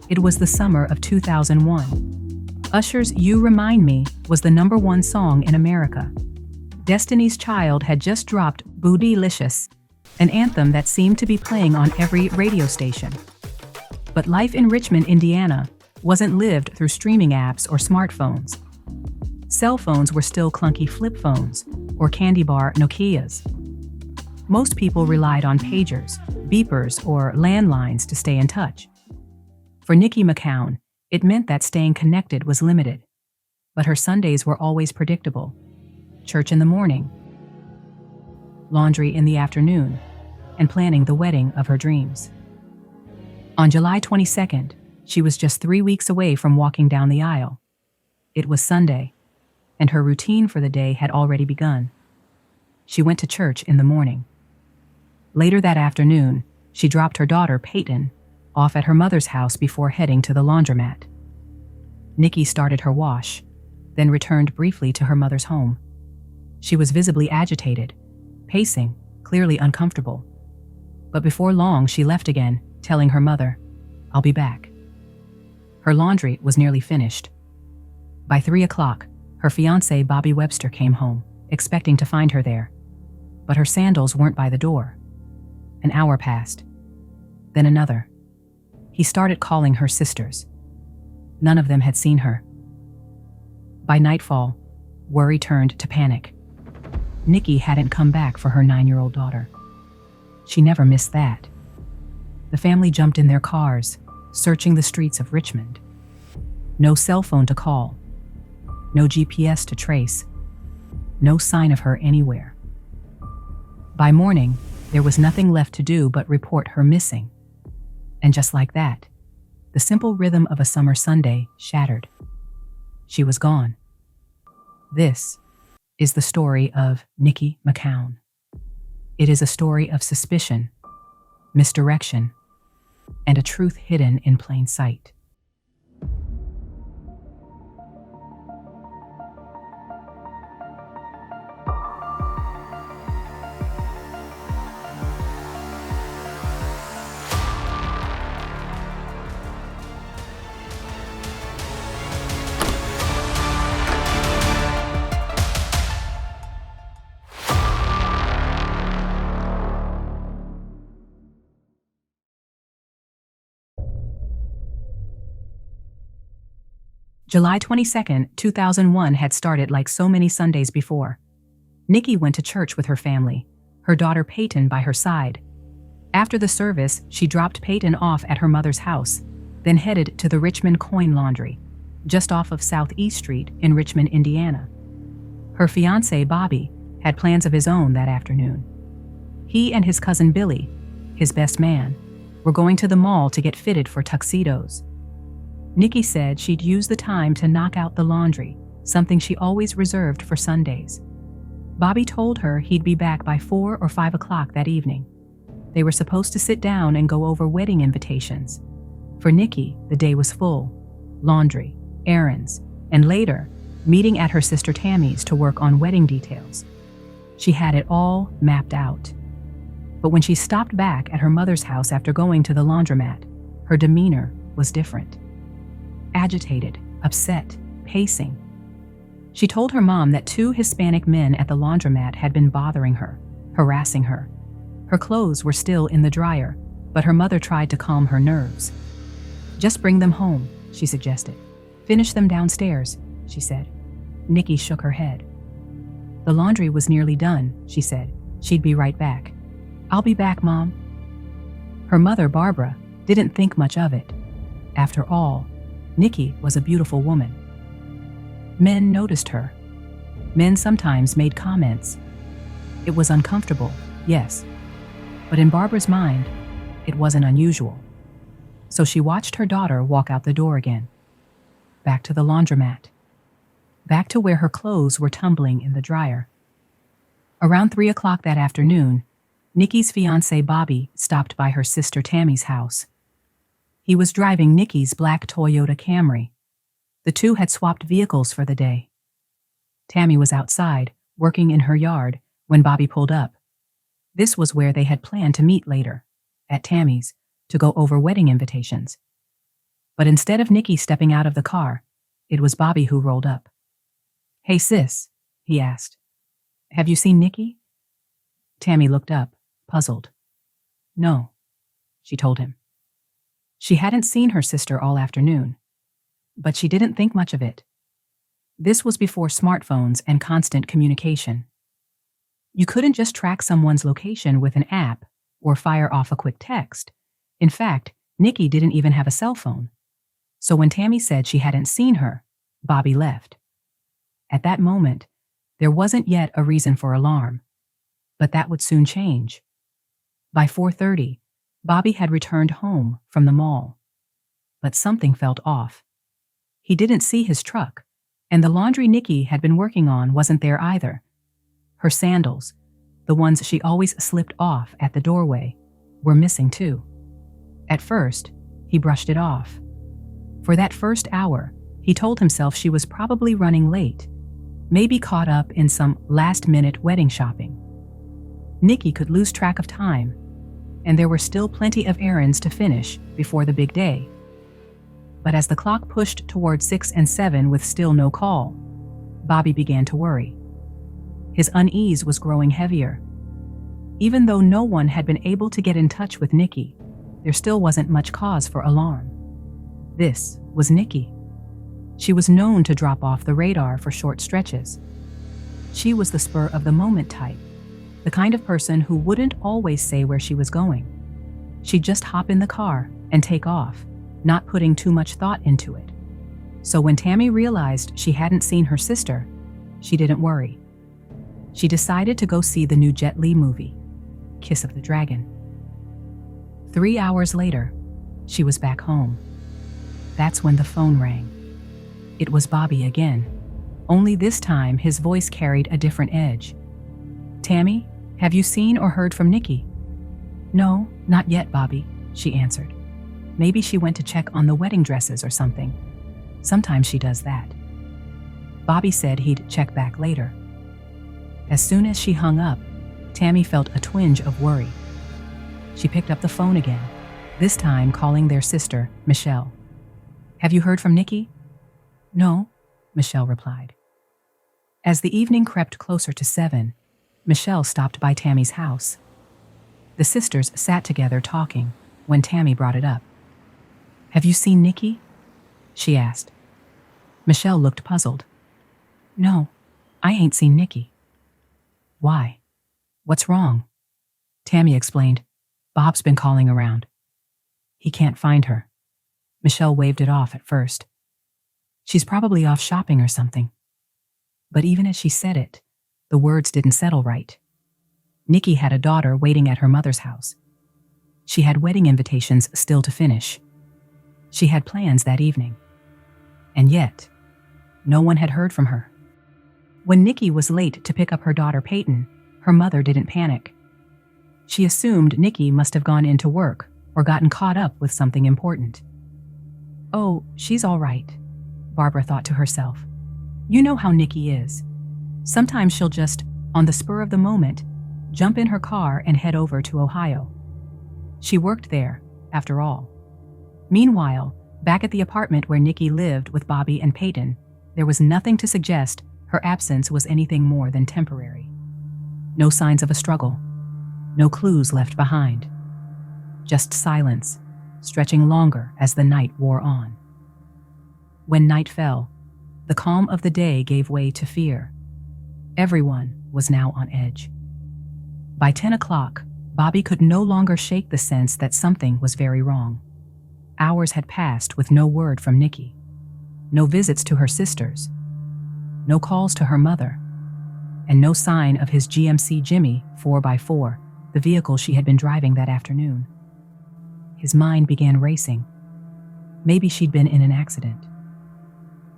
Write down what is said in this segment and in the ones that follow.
It was the summer of 2001. Usher's You Remind Me was the #1 song in America. Destiny's Child had just dropped Bootylicious, an anthem that seemed to be playing on every radio station. But life in Richmond, Indiana, wasn't lived through streaming apps or smartphones. Cell phones were still clunky flip phones or candy bar Nokias. Most people relied on pagers, beepers, or landlines to stay in touch. For Niqui McCown, it meant that staying connected was limited. But her Sundays were always predictable. Church in the morning, laundry in the afternoon, and planning the wedding of her dreams. On July 22nd, she was just 3 weeks away from walking down the aisle. It was Sunday, and her routine for the day had already begun. She went to church in the morning. Later that afternoon, she dropped her daughter, Peyton, off at her mother's house before heading to the laundromat. Nikki started her wash, then returned briefly to her mother's home. She was visibly agitated, pacing, clearly uncomfortable. But before long, she left again, telling her mother, "I'll be back." Her laundry was nearly finished. By 3 o'clock, her fiancé Bobby Webster came home, expecting to find her there. But her sandals weren't by the door. An hour passed. Then another. He started calling her sisters. None of them had seen her. By nightfall, worry turned to panic. Nikki hadn't come back for her 9-year-old daughter. She never missed that. The family jumped in their cars, searching the streets of Richmond. No cell phone to call. No GPS to trace. No sign of her anywhere. By morning, there was nothing left to do but report her missing. And just like that, the simple rhythm of a summer Sunday shattered. She was gone. This is the story of Niqui McCown. It is a story of suspicion, misdirection, and a truth hidden in plain sight. July 22nd, 2001 had started like so many Sundays before. Nikki went to church with her family, her daughter Peyton by her side. After the service, she dropped Peyton off at her mother's house, then headed to the Richmond Coin Laundry, just off of Southeast Street in Richmond, Indiana. Her fiancé, Bobby, had plans of his own that afternoon. He and his cousin Billy, his best man, were going to the mall to get fitted for tuxedos. Nikki said she'd use the time to knock out the laundry, something she always reserved for Sundays. Bobby told her he'd be back by 4 or 5 o'clock that evening. They were supposed to sit down and go over wedding invitations. For Nikki, the day was full: laundry, errands, and later, meeting at her sister Tammy's to work on wedding details. She had it all mapped out. But when she stopped back at her mother's house after going to the laundromat, her demeanor was different. Agitated, upset, pacing. She told her mom that 2 Hispanic men at the laundromat had been bothering her, harassing her. Her clothes were still in the dryer, but her mother tried to calm her nerves. "Just bring them home," she suggested. "Finish them downstairs," she said. Nikki shook her head. "The laundry was nearly done," she said. "She'd be right back." "I'll be back, Mom." Her mother, Barbara, didn't think much of it. After all, Nikki was a beautiful woman. Men noticed her. Men sometimes made comments. It was uncomfortable, yes, but in Barbara's mind, it wasn't unusual. So she watched her daughter walk out the door again. Back to the laundromat. Back to where her clothes were tumbling in the dryer. Around 3 o'clock that afternoon, Nikki's fiancé Bobby stopped by her sister Tammy's house. He was driving Nikki's black Toyota Camry. The two had swapped vehicles for the day. Tammy was outside, working in her yard, when Bobby pulled up. This was where they had planned to meet later, at Tammy's, to go over wedding invitations. But instead of Nikki stepping out of the car, it was Bobby who rolled up. "Hey sis," he asked. "Have you seen Nikki?" Tammy looked up, puzzled. "No," she told him. She hadn't seen her sister all afternoon, but she didn't think much of it. This was before smartphones and constant communication. You couldn't just track someone's location with an app or fire off a quick text. In fact, Nikki didn't even have a cell phone. So when Tammy said she hadn't seen her, Bobby left. At that moment, there wasn't yet a reason for alarm, but that would soon change. By 4:30, Bobby had returned home from the mall. But something felt off. He didn't see his truck, and the laundry Nikki had been working on wasn't there either. Her sandals, the ones she always slipped off at the doorway, were missing too. At first, he brushed it off. For that first hour, he told himself she was probably running late, maybe caught up in some last-minute wedding shopping. Nikki could lose track of time, and there were still plenty of errands to finish before the big day. But as the clock pushed toward 6 and 7 with still no call, Bobby began to worry. His unease was growing heavier. Even though no one had been able to get in touch with Nikki, there still wasn't much cause for alarm. This was Nikki. She was known to drop off the radar for short stretches. She was the spur-of-the-moment type, the kind of person who wouldn't always say where she was going. She'd just hop in the car and take off, not putting too much thought into it. So when Tammy realized she hadn't seen her sister, she didn't worry. She decided to go see the new Jet Li movie, Kiss of the Dragon. 3 hours later, she was back home. That's when the phone rang. It was Bobby again, only this time his voice carried a different edge. "Tammy, have you seen or heard from Nikki?" "No, not yet, Bobby," she answered. "Maybe she went to check on the wedding dresses or something. Sometimes she does that." Bobby said he'd check back later. As soon as she hung up, Tammy felt a twinge of worry. She picked up the phone again, this time calling their sister, Michelle. "Have you heard from Nikki?" "No," Michelle replied. As the evening crept closer to 7, Michelle stopped by Tammy's house. The sisters sat together talking when Tammy brought it up. "Have you seen Nikki?" she asked. Michelle looked puzzled. "No, I ain't seen Nikki." "Why? What's wrong?" Tammy explained. "Bob's been calling around. He can't find her." Michelle waved it off at first. "She's probably off shopping or something." But even as she said it, the words didn't settle right. Nikki had a daughter waiting at her mother's house. She had wedding invitations still to finish. She had plans that evening. And yet, no one had heard from her. When Nikki was late to pick up her daughter Peyton, her mother didn't panic. She assumed Nikki must have gone into work or gotten caught up with something important. "Oh, she's all right," Barbara thought to herself. "You know how Nikki is. Sometimes she'll just, on the spur of the moment, jump in her car and head over to Ohio." She worked there, after all. Meanwhile, back at the apartment where Nikki lived with Bobby and Peyton, there was nothing to suggest her absence was anything more than temporary. No signs of a struggle. No clues left behind. Just silence, stretching longer as the night wore on. When night fell, the calm of the day gave way to fear. Everyone was now on edge. By 10 o'clock, Bobby could no longer shake the sense that something was very wrong. Hours had passed with no word from Nikki. No visits to her sisters. No calls to her mother. And no sign of his GMC Jimmy 4x4, the vehicle she had been driving that afternoon. His mind began racing. Maybe she'd been in an accident.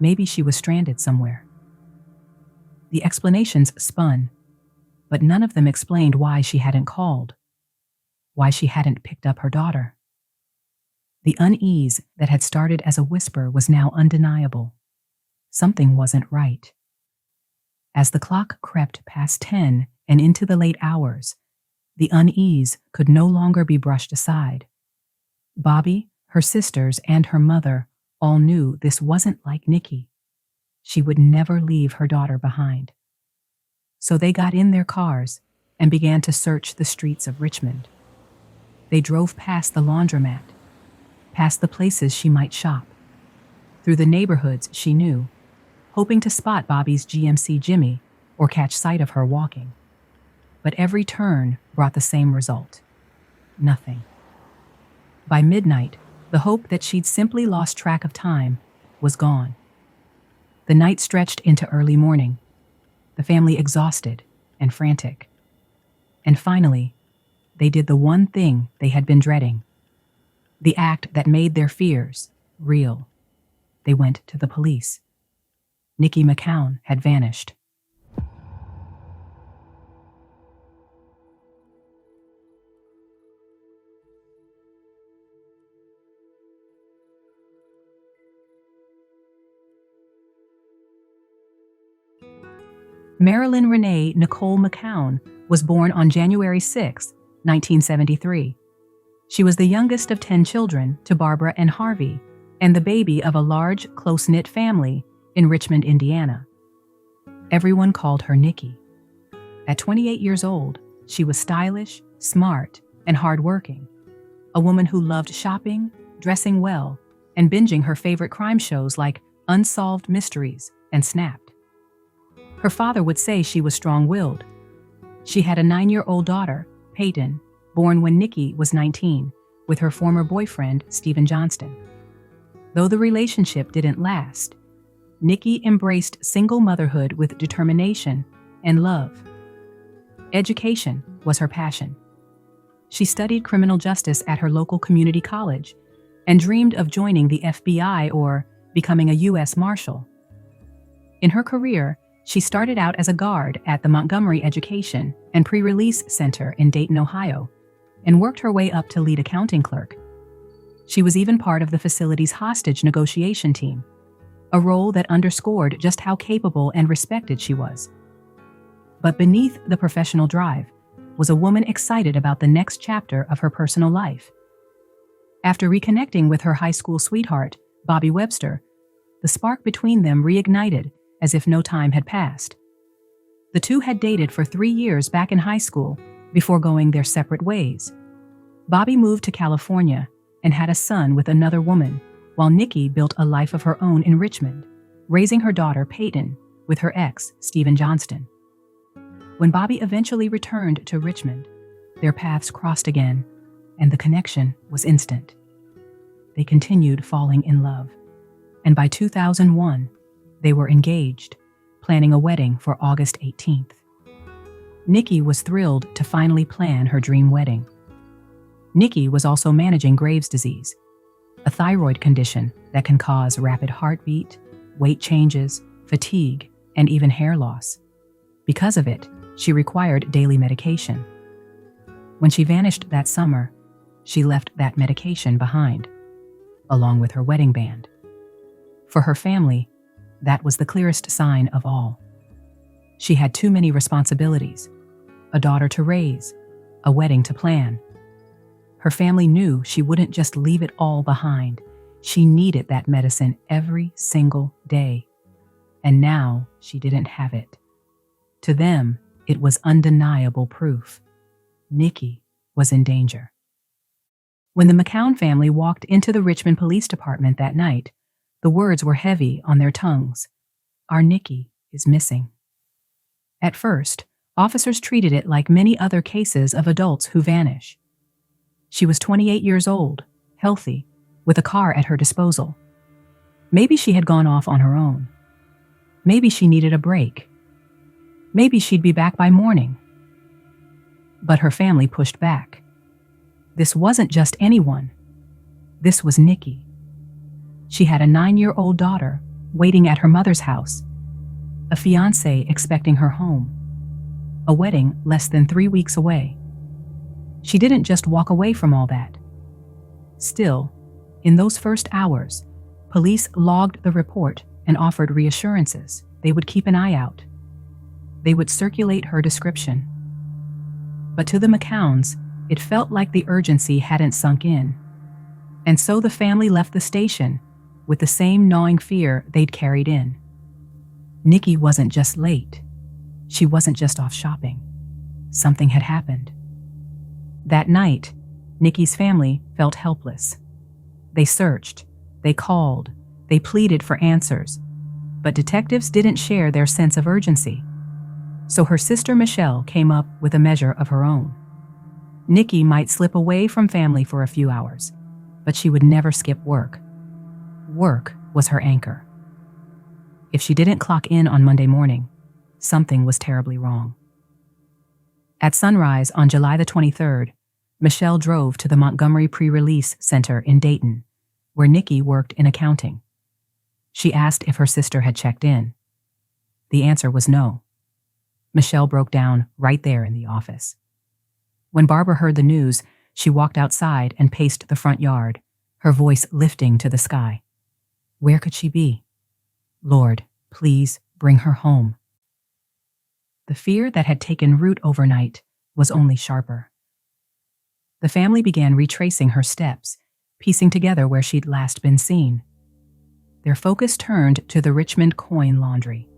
Maybe she was stranded somewhere. The explanations spun, but none of them explained why she hadn't called, why she hadn't picked up her daughter. The unease that had started as a whisper was now undeniable. Something wasn't right. As the clock crept past 10 and into the late hours, the unease could no longer be brushed aside. Bobby, her sisters, and her mother all knew this wasn't like Nikki. She would never leave her daughter behind. So they got in their cars and began to search the streets of Richmond. They drove past the laundromat, past the places she might shop, through the neighborhoods she knew, hoping to spot Bobby's GMC Jimmy or catch sight of her walking. But every turn brought the same result: nothing. By midnight, the hope that she'd simply lost track of time was gone. The night stretched into early morning, the family exhausted and frantic. And finally, they did the one thing they had been dreading, the act that made their fears real. They went to the police. Niqui McCown had vanished. Marilyn Renee Nicole McCown was born on January 6, 1973. She was the youngest of 10 children to Barbara and Harvey, and the baby of a large, close-knit family in Richmond, Indiana. Everyone called her Nikki. At 28 years old, she was stylish, smart, and hardworking, a woman who loved shopping, dressing well, and binging her favorite crime shows like Unsolved Mysteries and Snapped. Her father would say she was strong-willed. She had a 9-year-old daughter, Peyton, born when Nikki was 19, with her former boyfriend, Stephen Johnston. Though the relationship didn't last, Nikki embraced single motherhood with determination and love. Education was her passion. She studied criminal justice at her local community college and dreamed of joining the FBI or becoming a U.S. Marshal. In her career, she started out as a guard at the Montgomery Education and Pre-Release Center in Dayton, Ohio, and worked her way up to lead accounting clerk. She was even part of the facility's hostage negotiation team, a role that underscored just how capable and respected she was. But beneath the professional drive was a woman excited about the next chapter of her personal life. After reconnecting with her high school sweetheart, Bobby Webster, the spark between them reignited as if no time had passed. The two had dated for 3 years back in high school before going their separate ways. Bobby moved to California and had a son with another woman, while Nikki built a life of her own in Richmond, raising her daughter Peyton with her ex, Stephen Johnston. When Bobby eventually returned to Richmond, their paths crossed again, and the connection was instant. They continued falling in love, and by 2001, they were engaged, planning a wedding for August 18th. Nikki was thrilled to finally plan her dream wedding. Nikki was also managing Graves' disease, a thyroid condition that can cause rapid heartbeat, weight changes, fatigue, and even hair loss. Because of it, she required daily medication. When she vanished that summer, she left that medication behind, along with her wedding band. For her family, that was the clearest sign of all. She had too many responsibilities: a daughter to raise, a wedding to plan. Her family knew she wouldn't just leave it all behind. She needed that medicine every single day. And now she didn't have it. To them, it was undeniable proof. Nikki was in danger. When the McCown family walked into the Richmond Police Department that night, the words were heavy on their tongues. Our Nikki is missing. At first, officers treated it like many other cases of adults who vanish. She was 28 years old, healthy, with a car at her disposal. Maybe she had gone off on her own. Maybe she needed a break. Maybe she'd be back by morning. But her family pushed back. This wasn't just anyone. This was Nikki. She had a 9-year-old daughter waiting at her mother's house, a fiancé expecting her home, a wedding less than 3 weeks away. She didn't just walk away from all that. Still, in those first hours, police logged the report and offered reassurances. They would keep an eye out. They would circulate her description. But to the McCowns, it felt like the urgency hadn't sunk in. And so the family left the station, with the same gnawing fear they'd carried in. Nikki wasn't just late. She wasn't just off shopping. Something had happened. That night, Nikki's family felt helpless. They searched, they called, they pleaded for answers, but detectives didn't share their sense of urgency. So her sister Michelle came up with a measure of her own. Nikki might slip away from family for a few hours, but she would never skip work. Work was her anchor. If she didn't clock in on Monday morning, something was terribly wrong. At sunrise on July the 23rd, Michelle drove to the Montgomery Pre-Release Center in Dayton, where Nikki worked in accounting. She asked if her sister had checked in. The answer was no. Michelle broke down right there in the office. When Barbara heard the news, she walked outside and paced the front yard, her voice lifting to the sky. Where could she be? Lord, please bring her home. The fear that had taken root overnight was only sharper. The family began retracing her steps, piecing together where she'd last been seen. Their focus turned to the Richmond Coin Laundry.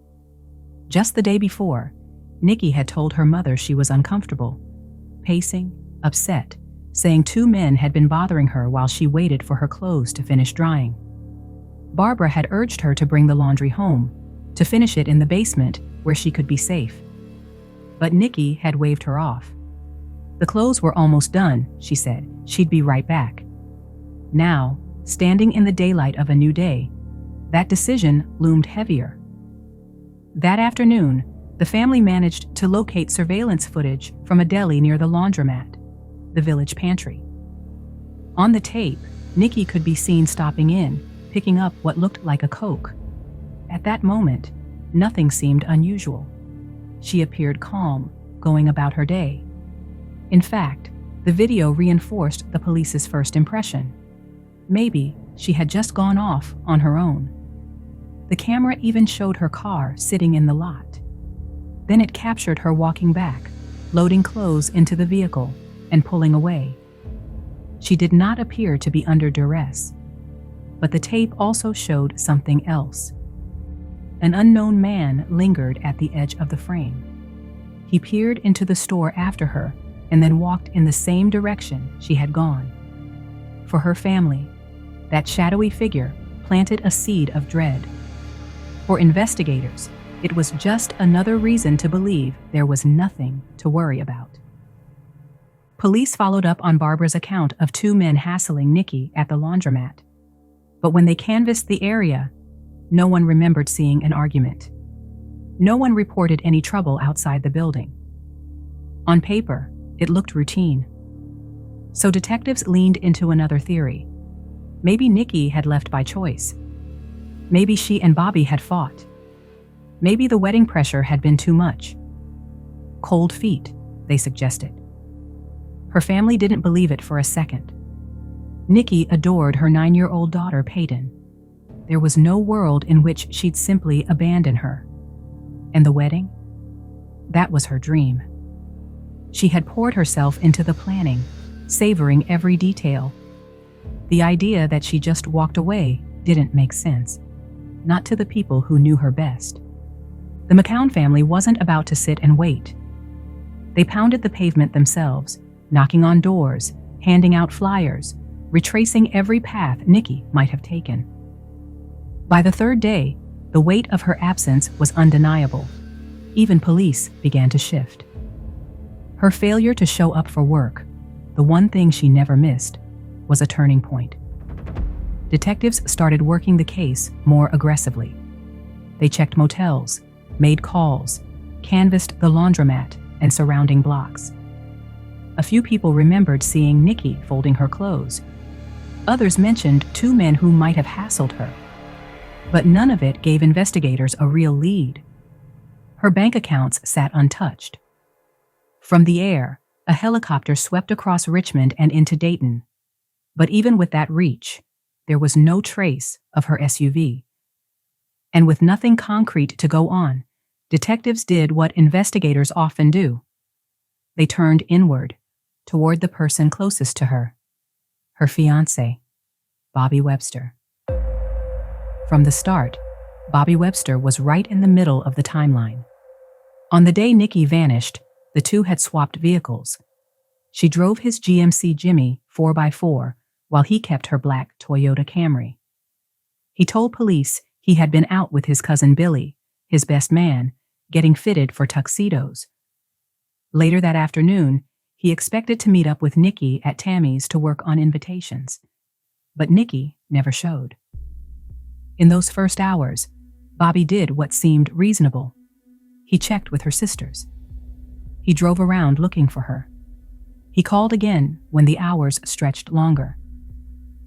Just the day before, Nikki had told her mother she was uncomfortable, pacing, upset, saying two men had been bothering her while she waited for her clothes to finish drying. Barbara had urged her to bring the laundry home, to finish it in the basement where she could be safe. But Nikki had waved her off. The clothes were almost done, she said. She'd be right back. Now, standing in the daylight of a new day, that decision loomed heavier. That afternoon, the family managed to locate surveillance footage from a deli near the laundromat, the village pantry. On the tape, Nikki could be seen stopping in, picking up what looked like a Coke. At that moment, nothing seemed unusual. She appeared calm, going about her day. In fact, the video reinforced the police's first impression. Maybe she had just gone off on her own. The camera even showed her car sitting in the lot. Then it captured her walking back, loading clothes into the vehicle, and pulling away. She did not appear to be under duress. But the tape also showed something else. An unknown man lingered at the edge of the frame. He peered into the store after her and then walked in the same direction she had gone. For her family, that shadowy figure planted a seed of dread. For investigators, it was just another reason to believe there was nothing to worry about. Police followed up on Barbara's account of two men hassling Nikki at the laundromat. But when they canvassed the area, no one remembered seeing an argument. No one reported any trouble outside the building. On paper, it looked routine. So detectives leaned into another theory. Maybe Nikki had left by choice. Maybe she and Bobby had fought. Maybe the wedding pressure had been too much. Cold feet, they suggested. Her family didn't believe it for a second. Nikki adored her 9-year-old daughter, Peyton. There was no world in which she'd simply abandon her. And the wedding? That was her dream. She had poured herself into the planning, savoring every detail. The idea that she just walked away didn't make sense, not to the people who knew her best. The McCown family wasn't about to sit and wait. They pounded the pavement themselves, knocking on doors, handing out flyers, retracing every path Nikki might have taken. By the third day, the weight of her absence was undeniable. Even police began to shift. Her failure to show up for work, the one thing she never missed, was a turning point. Detectives started working the case more aggressively. They checked motels, made calls, canvassed the laundromat and surrounding blocks. A few people remembered seeing Nikki folding her clothes. Others mentioned two men who might have hassled her. But none of it gave investigators a real lead. Her bank accounts sat untouched. From the air, a helicopter swept across Richmond and into Dayton. But even with that reach, there was no trace of her SUV. And with nothing concrete to go on, detectives did what investigators often do. They turned inward, toward the person closest to her, her fiancé, Bobby Webster. From the start, Bobby Webster was right in the middle of the timeline. On the day Nikki vanished, the two had swapped vehicles. She drove his GMC Jimmy 4x4 while he kept her black Toyota Camry. He told police he had been out with his cousin Billy, his best man, getting fitted for tuxedos. Later that afternoon, he expected to meet up with Nikki at Tammy's to work on invitations. But Nikki never showed. In those first hours, Bobby did what seemed reasonable. He checked with her sisters. He drove around looking for her. He called again when the hours stretched longer.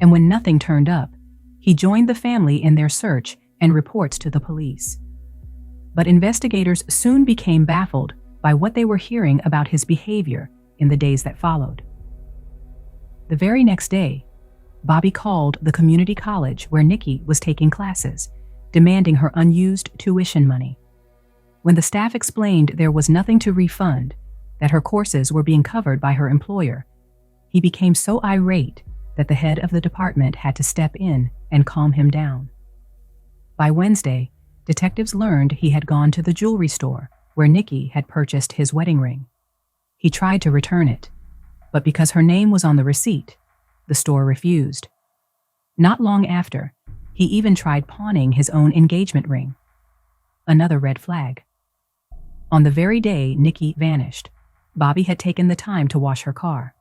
And when nothing turned up, he joined the family in their search and reports to the police. But investigators soon became baffled by what they were hearing about his behavior in the days that followed. The very next day, Bobby called the community college where Nikki was taking classes, demanding her unused tuition money. When the staff explained there was nothing to refund, that her courses were being covered by her employer, he became so irate that the head of the department had to step in and calm him down. By Wednesday, detectives learned he had gone to the jewelry store where Nikki had purchased his wedding ring. He tried to return it, but because her name was on the receipt, the store refused. Not long after, he even tried pawning his own engagement ring. Another red flag. On the very day Nikki vanished, Bobby had taken the time to wash her car.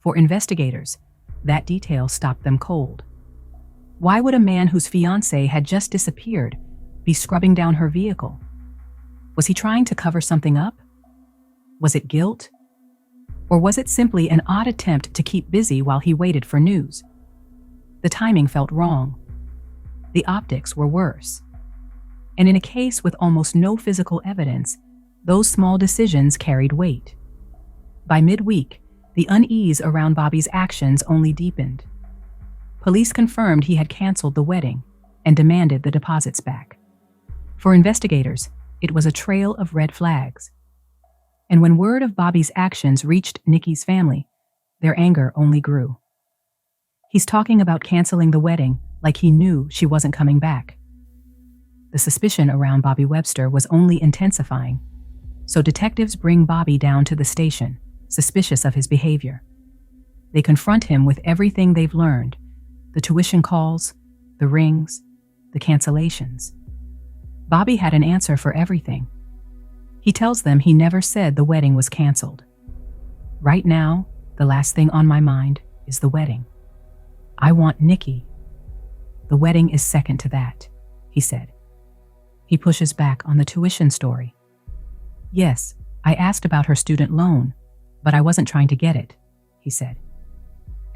For investigators, that detail stopped them cold. Why would a man whose fiancée had just disappeared be scrubbing down her vehicle? Was he trying to cover something up? Was it guilt? Or was it simply an odd attempt to keep busy while he waited for news? The timing felt wrong. The optics were worse. And in a case with almost no physical evidence, those small decisions carried weight. By midweek, the unease around Bobby's actions only deepened. Police confirmed he had canceled the wedding and demanded the deposits back. For investigators, it was a trail of red flags. And when word of Bobby's actions reached Nikki's family, their anger only grew. He's talking about canceling the wedding like he knew she wasn't coming back. The suspicion around Bobby Webster was only intensifying, so detectives bring Bobby down to the station, suspicious of his behavior. They confront him with everything they've learned: the tuition calls, the rings, the cancellations. Bobby had an answer for everything. He tells them he never said the wedding was canceled. Right now, the last thing on my mind is the wedding. I want Nikki. The wedding is second to that, he said. He pushes back on the tuition story. Yes, I asked about her student loan, but I wasn't trying to get it, he said.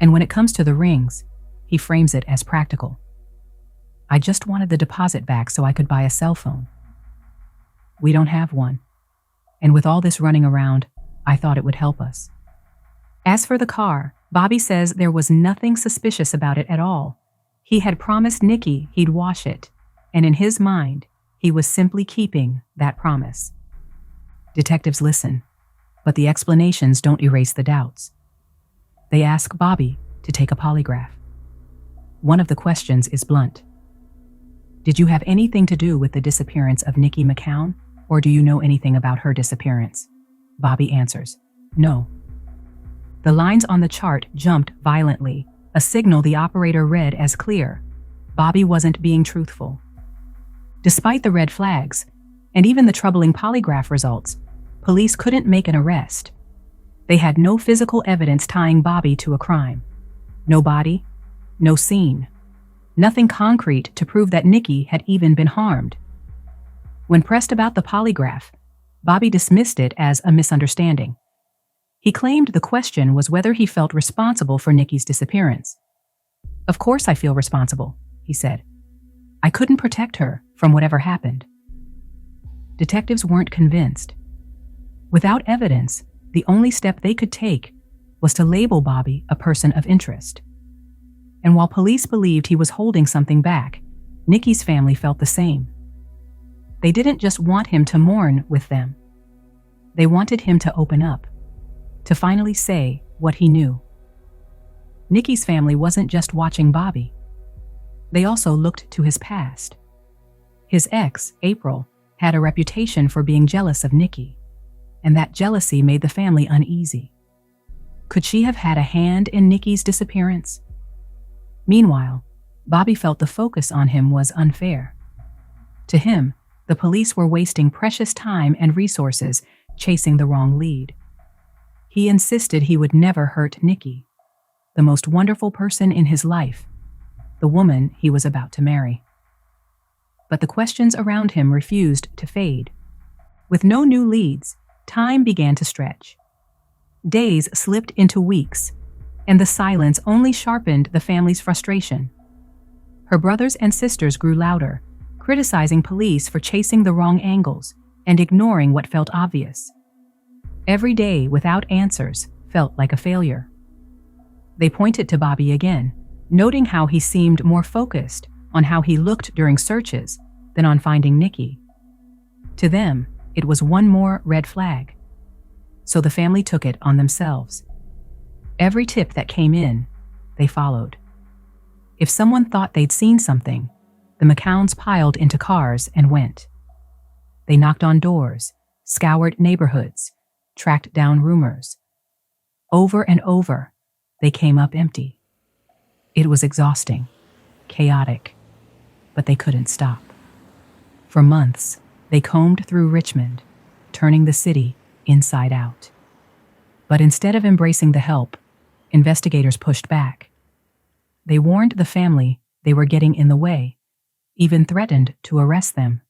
And when it comes to the rings, he frames it as practical. I just wanted the deposit back so I could buy a cell phone. We don't have one. And with all this running around, I thought it would help us. As for the car, Bobby says there was nothing suspicious about it at all. He had promised Nikki he'd wash it, and in his mind, he was simply keeping that promise. Detectives listen, but the explanations don't erase the doubts. They ask Bobby to take a polygraph. One of the questions is blunt. Did you have anything to do with the disappearance of Niqui McCown, or do you know anything about her disappearance? Bobby answers, no. The lines on the chart jumped violently, a signal the operator read as clear. Bobby wasn't being truthful. Despite the red flags, and even the troubling polygraph results, police couldn't make an arrest. They had no physical evidence tying Bobby to a crime. No body, no scene. Nothing concrete to prove that Nikki had even been harmed. When pressed about the polygraph, Bobby dismissed it as a misunderstanding. He claimed the question was whether he felt responsible for Nikki's disappearance. Of course I feel responsible, he said. I couldn't protect her from whatever happened. Detectives weren't convinced. Without evidence, the only step they could take was to label Bobby a person of interest. And while police believed he was holding something back, Nikki's family felt the same. They didn't just want him to mourn with them. They wanted him to open up, to finally say what he knew. Nikki's family wasn't just watching Bobby. They also looked to his past. His ex, April, had a reputation for being jealous of Nikki, and that jealousy made the family uneasy. Could she have had a hand in Nikki's disappearance? Meanwhile, Bobby felt the focus on him was unfair. To him, the police were wasting precious time and resources chasing the wrong lead. He insisted he would never hurt Nikki, the most wonderful person in his life, the woman he was about to marry. But the questions around him refused to fade. With no new leads, time began to stretch. Days slipped into weeks, and the silence only sharpened the family's frustration. Her brothers and sisters grew louder, criticizing police for chasing the wrong angles and ignoring what felt obvious. Every day without answers felt like a failure. They pointed to Bobby again, noting how he seemed more focused on how he looked during searches than on finding Nikki. To them, it was one more red flag. So the family took it on themselves. Every tip that came in, they followed. If someone thought they'd seen something, the McCowns piled into cars and went. They knocked on doors, scoured neighborhoods, tracked down rumors. Over and over, they came up empty. It was exhausting, chaotic, but they couldn't stop. For months, they combed through Richmond, turning the city inside out. But instead of embracing the help, investigators pushed back. They warned the family they were getting in the way, even threatened to arrest them.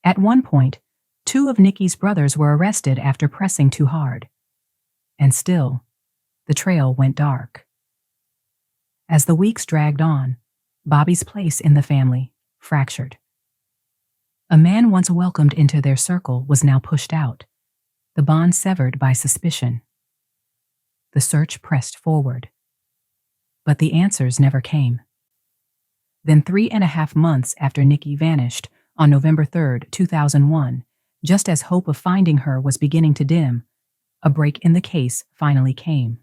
At one point, 2 of Nikki's brothers were arrested after pressing too hard. And still, the trail went dark. As the weeks dragged on, Bobby's place in the family fractured. A man once welcomed into their circle was now pushed out, the bond severed by suspicion. The search pressed forward, but the answers never came. Then 3.5 months after Nikki vanished, on November 3, 2001, just as hope of finding her was beginning to dim, a break in the case finally came.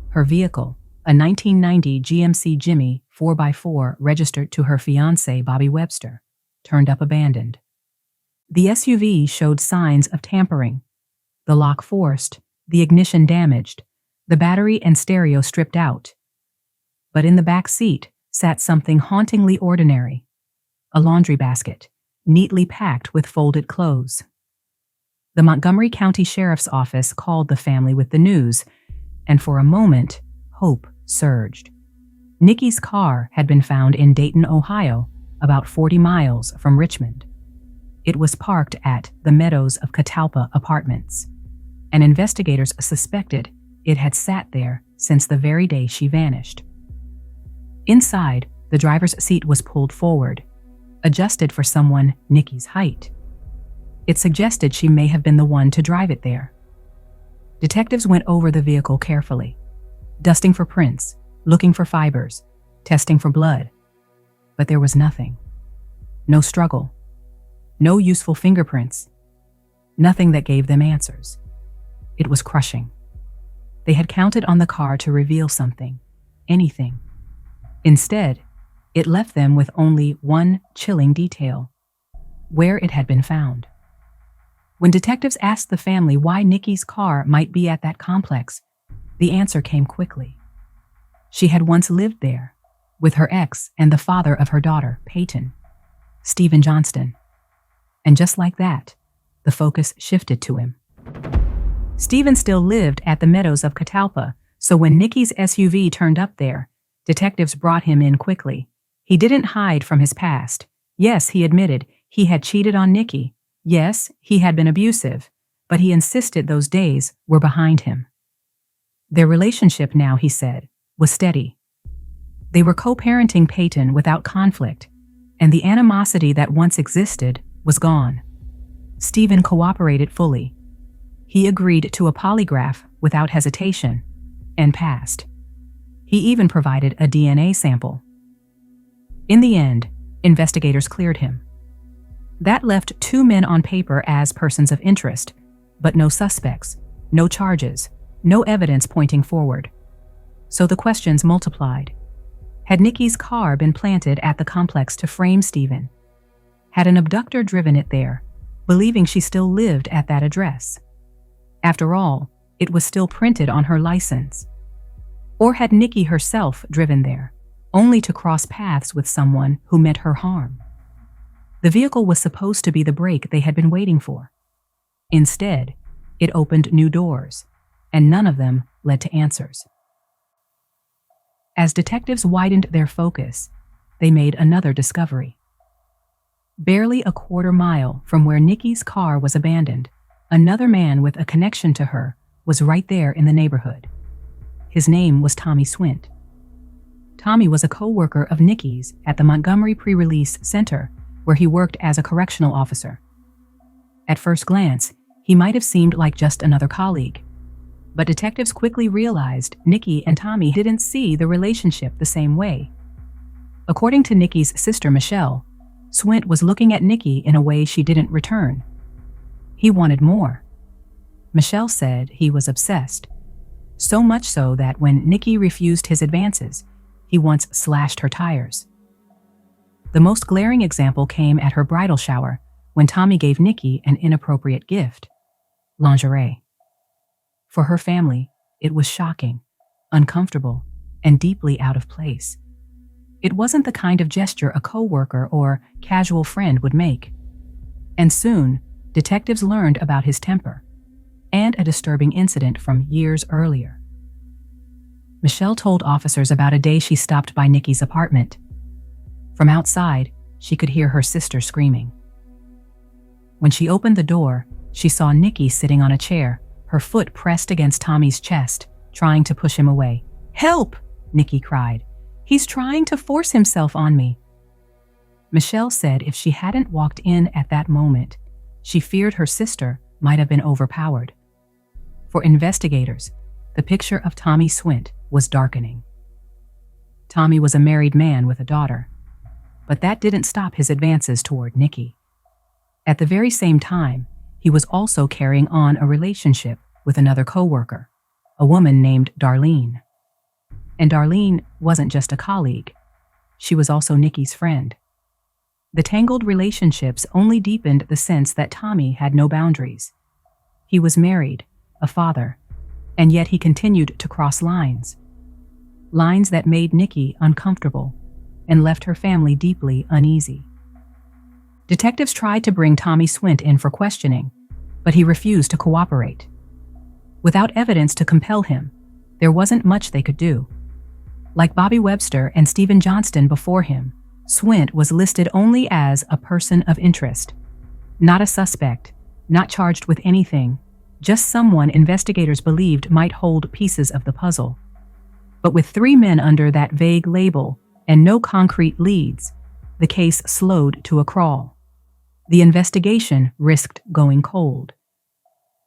Her vehicle, a 1990 GMC Jimmy 4x4 registered to her fiancé Bobby Webster, turned up abandoned. The SUV showed signs of tampering, the lock forced, the ignition damaged, the battery and stereo stripped out. But in the back seat sat something hauntingly ordinary, a laundry basket, neatly packed with folded clothes. The Montgomery County Sheriff's Office called the family with the news, and for a moment, hope surged. Nikki's car had been found in Dayton, Ohio, about 40 miles from Richmond. It was parked at the Meadows of Catalpa Apartments, and investigators suspected it had sat there since the very day she vanished. Inside, the driver's seat was pulled forward, adjusted for someone Nikki's height. It suggested she may have been the one to drive it there. Detectives went over the vehicle carefully, dusting for prints, looking for fibers, testing for blood. But there was nothing. No struggle. No useful fingerprints. Nothing that gave them answers. It was crushing. They had counted on the car to reveal something, anything. Instead, it left them with only one chilling detail: where it had been found. When detectives asked the family why Nikki's car might be at that complex, the answer came quickly. She had once lived there, with her ex and the father of her daughter, Peyton, Stephen Johnston. And just like that, the focus shifted to him. Stephen still lived at the Meadows of Catalpa, so when Nikki's SUV turned up there, detectives brought him in quickly. He didn't hide from his past. Yes, he admitted he had cheated on Nikki. Yes, he had been abusive, but he insisted those days were behind him. Their relationship now, he said, was steady. They were co-parenting Peyton without conflict, and the animosity that once existed was gone. Stephen cooperated fully. He agreed to a polygraph without hesitation and passed. He even provided a DNA sample. In the end, investigators cleared him. That left 2 men on paper as persons of interest, but no suspects, no charges, no evidence pointing forward. So the questions multiplied. Had Nikki's car been planted at the complex to frame Stephen? Had an abductor driven it there, believing she still lived at that address? After all, it was still printed on her license. Or had Nikki herself driven there, only to cross paths with someone who meant her harm? The vehicle was supposed to be the break they had been waiting for. Instead, it opened new doors, and none of them led to answers. As detectives widened their focus, they made another discovery. Barely a quarter mile from where Nikki's car was abandoned, another man with a connection to her was right there in the neighborhood. His name was Tommy Swint. Tommy was a co-worker of Nikki's at the Montgomery Pre-Release Center, where he worked as a correctional officer. At first glance, he might have seemed like just another colleague, but detectives quickly realized Nikki and Tommy didn't see the relationship the same way. According to Nikki's sister Michelle, Swint was looking at Nikki in a way she didn't return. He wanted more. Michelle said he was obsessed, so much so that when Nikki refused his advances, he once slashed her tires. The most glaring example came at her bridal shower when Tommy gave Nikki an inappropriate gift: lingerie. For her family, it was shocking, uncomfortable, and deeply out of place. It wasn't the kind of gesture a coworker or casual friend would make. And soon, detectives learned about his temper and a disturbing incident from years earlier. Michelle told officers about a day she stopped by Nikki's apartment. From outside, she could hear her sister screaming. When she opened the door, she saw Nikki sitting on a chair, her foot pressed against Tommy's chest, trying to push him away. "Help!" Nikki cried. "He's trying to force himself on me." Michelle said if she hadn't walked in at that moment, she feared her sister might have been overpowered. For investigators, the picture of Tommy Swint was darkening. Tommy was a married man with a daughter, but that didn't stop his advances toward Nikki. At the very same time, he was also carrying on a relationship with another coworker, a woman named Darlene. And Darlene wasn't just a colleague. She was also Nikki's friend. The tangled relationships only deepened the sense that Tommy had no boundaries. He was married, a father, and yet he continued to cross lines. Lines that made Nikki uncomfortable and left her family deeply uneasy. Detectives tried to bring Tommy Swint in for questioning, but he refused to cooperate. Without evidence to compel him, there wasn't much they could do. Like Bobby Webster and Stephen Johnston before him, Swint was listed only as a person of interest, not a suspect, not charged with anything, just someone investigators believed might hold pieces of the puzzle. But with 3 men under that vague label and no concrete leads, the case slowed to a crawl. The investigation risked going cold.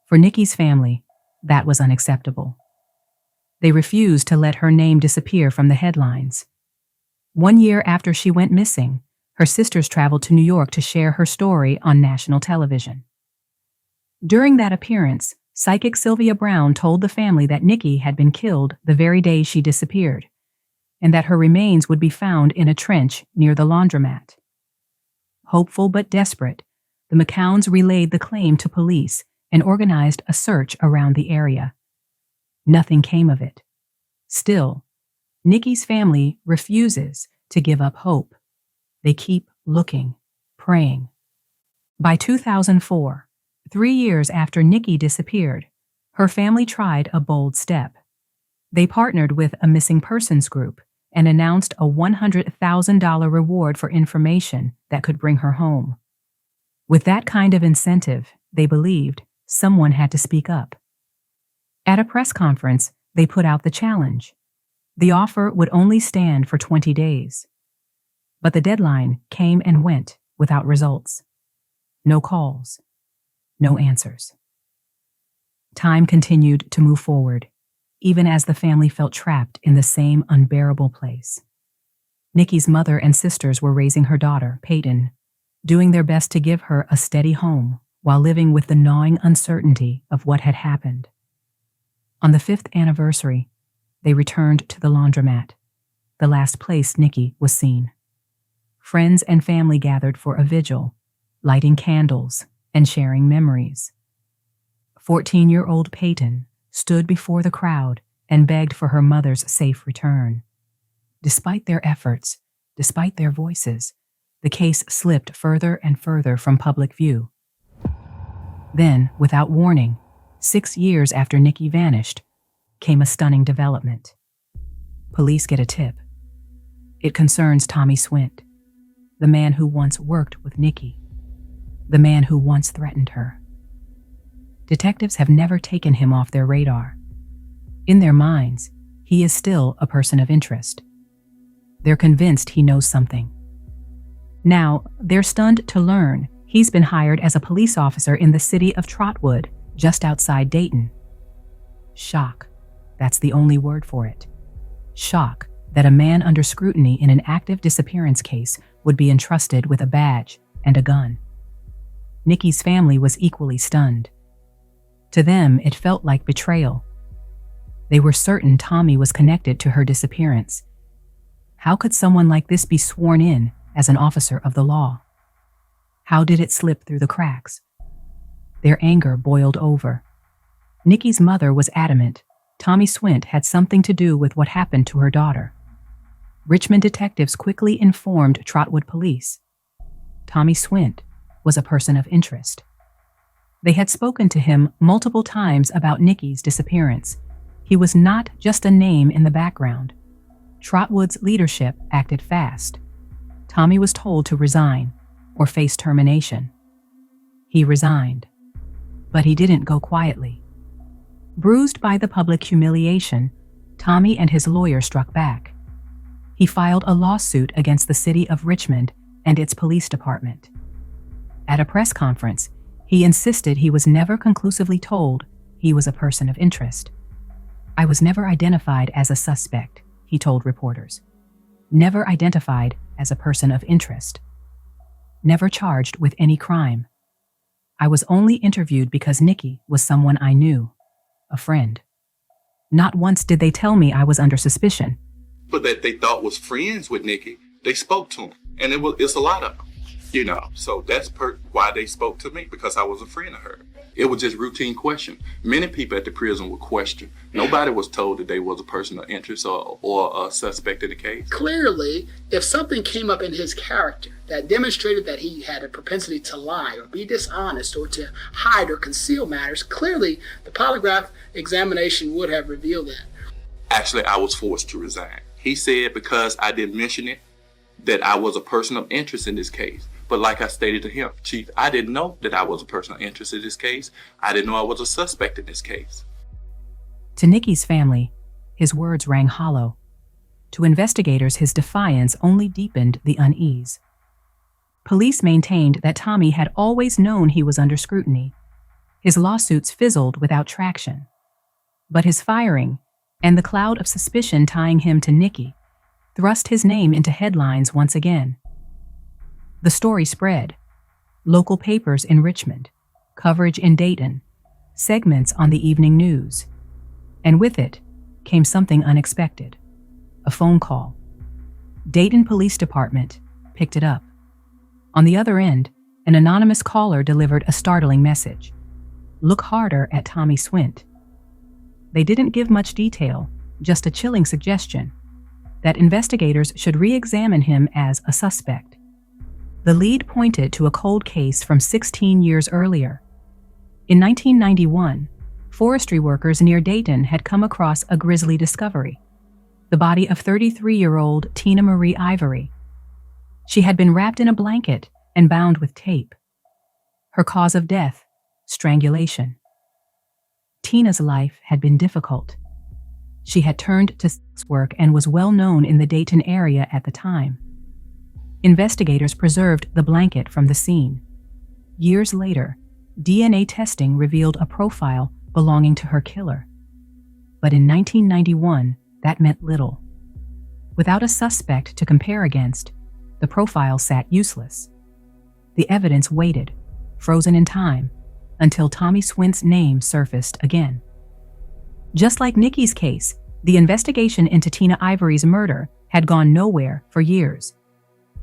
For Nikki's family, that was unacceptable. They refused to let her name disappear from the headlines. 1 year after she went missing, her sisters traveled to New York to share her story on national television. During that appearance, psychic Sylvia Brown told the family that Nikki had been killed the very day she disappeared, and that her remains would be found in a trench near the laundromat. Hopeful but desperate, the McCowns relayed the claim to police and organized a search around the area. Nothing came of it. Still, Nikki's family refuses to give up hope. They keep looking, praying. By 2004, 3 years after Nikki disappeared, her family tried a bold step. They partnered with a missing persons group and announced a $100,000 reward for information that could bring her home. With that kind of incentive, they believed someone had to speak up. At a press conference, they put out the challenge. The offer would only stand for 20 days. But the deadline came and went without results. No calls. No answers. Time continued to move forward, even as the family felt trapped in the same unbearable place. Nikki's mother and sisters were raising her daughter, Peyton, doing their best to give her a steady home while living with the gnawing uncertainty of what had happened. On the 5th anniversary, they returned to the laundromat. the last place Nikki was seen. Friends and family gathered for a vigil, lighting candles and sharing memories. 14-year-old Peyton stood before the crowd and begged for her mother's safe return. Despite their efforts, despite their voices, the case slipped further and further from public view. Then, without warning, 6 years after Nikki vanished, came a stunning development. Police get a tip. It concerns Tommy Swint, the man who once worked with Nikki, the man who once threatened her. Detectives have never taken him off their radar. In their minds, he is still a person of interest. They're convinced he knows something. Now, they're stunned to learn he's been hired as a police officer in the city of Trotwood, just outside Dayton. Shock. That's the only word for it. Shock that a man under scrutiny in an active disappearance case would be entrusted with a badge and a gun. Nikki's family was equally stunned. To them, it felt like betrayal. They were certain Tommy was connected to her disappearance. How could someone like this be sworn in as an officer of the law? How did it slip through the cracks? Their anger boiled over. Nikki's mother was adamant Tommy Swint had something to do with what happened to her daughter. Richmond detectives quickly informed Trotwood police. Tommy Swint was a person of interest. They had spoken to him multiple times about Nikki's disappearance. He was not just a name in the background. Trotwood's leadership acted fast. Tommy was told to resign or face termination. He resigned, but he didn't go quietly. Bruised by the public humiliation, Tommy and his lawyer struck back. He filed a lawsuit against the city of Richmond and its police department. At a press conference, he insisted he was never conclusively told he was a person of interest. "I was never identified as a suspect," he told reporters. "Never identified as a person of interest. Never charged with any crime. I was only interviewed because Nikki was someone I knew, a friend. Not once did they tell me I was under suspicion." But that they thought was friends with Nikki, they spoke to him, and it's a lot of them, So that's why they spoke to me, because I was a friend of her. It was just routine question. Many people at the prison would question. Nobody was told that they was a person of interest or a suspect in the case. Clearly, if something came up in his character that demonstrated that he had a propensity to lie or be dishonest or to hide or conceal matters, clearly the polygraph examination would have revealed that. Actually, I was forced to resign. He said because I didn't mention it, that I was a person of interest in this case. But like I stated to him, Chief, I didn't know that I was a person of interest in this case. I didn't know I was a suspect in this case. To Nikki's family, his words rang hollow. To investigators, his defiance only deepened the unease. Police maintained that Tommy had always known he was under scrutiny. His lawsuits fizzled without traction. But his firing, and the cloud of suspicion tying him to Nikki, thrust his name into headlines once again. The story spread. Local papers in Richmond, coverage in Dayton, segments on the evening news. And with it came something unexpected. A phone call. Dayton Police Department picked it up. On the other end, an anonymous caller delivered a startling message. "Look harder at Tommy Swint." They didn't give much detail, just a chilling suggestion that investigators should re-examine him as a suspect. The lead pointed to a cold case from 16 years earlier. In 1991, forestry workers near Dayton had come across a grisly discovery: the body of 33-year-old Tina Marie Ivory. She had been wrapped in a blanket and bound with tape. Her cause of death, strangulation. Tina's life had been difficult. She had turned to sex work and was well known in the Dayton area at the time. Investigators preserved the blanket from the scene. Years later, DNA testing revealed a profile belonging to her killer. But in 1991, that meant little. Without a suspect to compare against, the profile sat useless. The evidence waited, frozen in time, until Tommy Swint's name surfaced again. Just like Nikki's case, the investigation into Tina Ivory's murder had gone nowhere for years.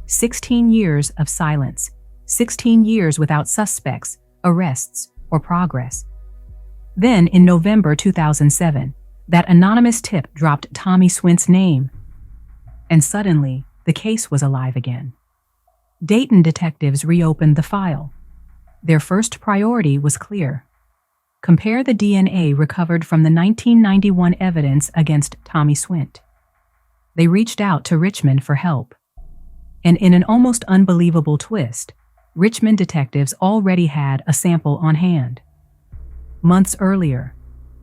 16 years of silence. 16 years without suspects, arrests, or progress. Then, in November 2007, that anonymous tip dropped Tommy Swint's name. And suddenly, the case was alive again. Dayton detectives reopened the file. Their first priority was clear. Compare the DNA recovered from the 1991 evidence against Tommy Swint. They reached out to Richmond for help. And in an almost unbelievable twist, Richmond detectives already had a sample on hand. Months earlier,